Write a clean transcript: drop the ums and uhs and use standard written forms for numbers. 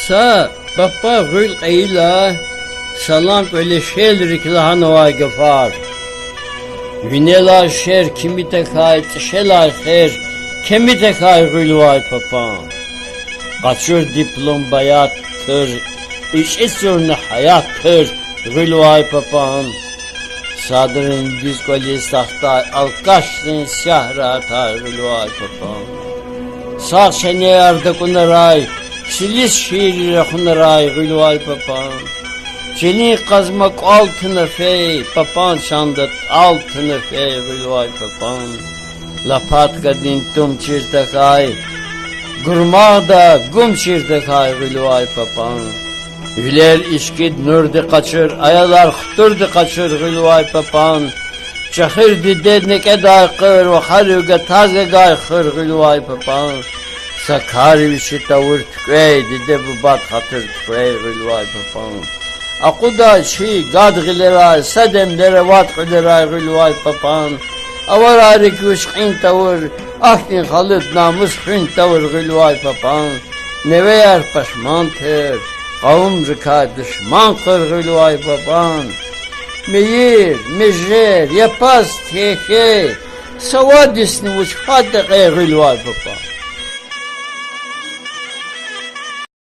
Sa bappa gül qeyla salam öyle şeyler ki lahan o gafar. Vinela şer kimi tekay tşela khair kimi tekay gül vay papa. Kaçır diplom bayat tır iş esurne hayat tır gül vay papa. Sadrın diz kolye sahta alkaştın şahra tar gül vay papa. Sağ sene yardı kunaray silis şiiri kunaray gül vay papa. Çeni kazmak altını fey, papan şandat altını fey, gülvay papan. Lapat kadin tum çirtekay, gurmada gum çirtekay, gülvay papan. Güler işkid nurdi kaçır, ayalar hıtırdı kaçır, gülvay papan. Çahır dide neke daykır, ve harıga tazga gaykır, gülvay papan. Sakari vişi tavır tükrey, dide bu bat hatır tükrey, gülvay papan. Akuda şi gadgilera sademlere vatgilera gülvay papan. Avarari kuşkin tavır ahkin halit namus fin tavır gülvay papan. Neveyar paşman ter kavum rika düşman kır gülvay papan. Meyir, mejrer, yapaz teke savadisni uç fatıqe gülvay papan.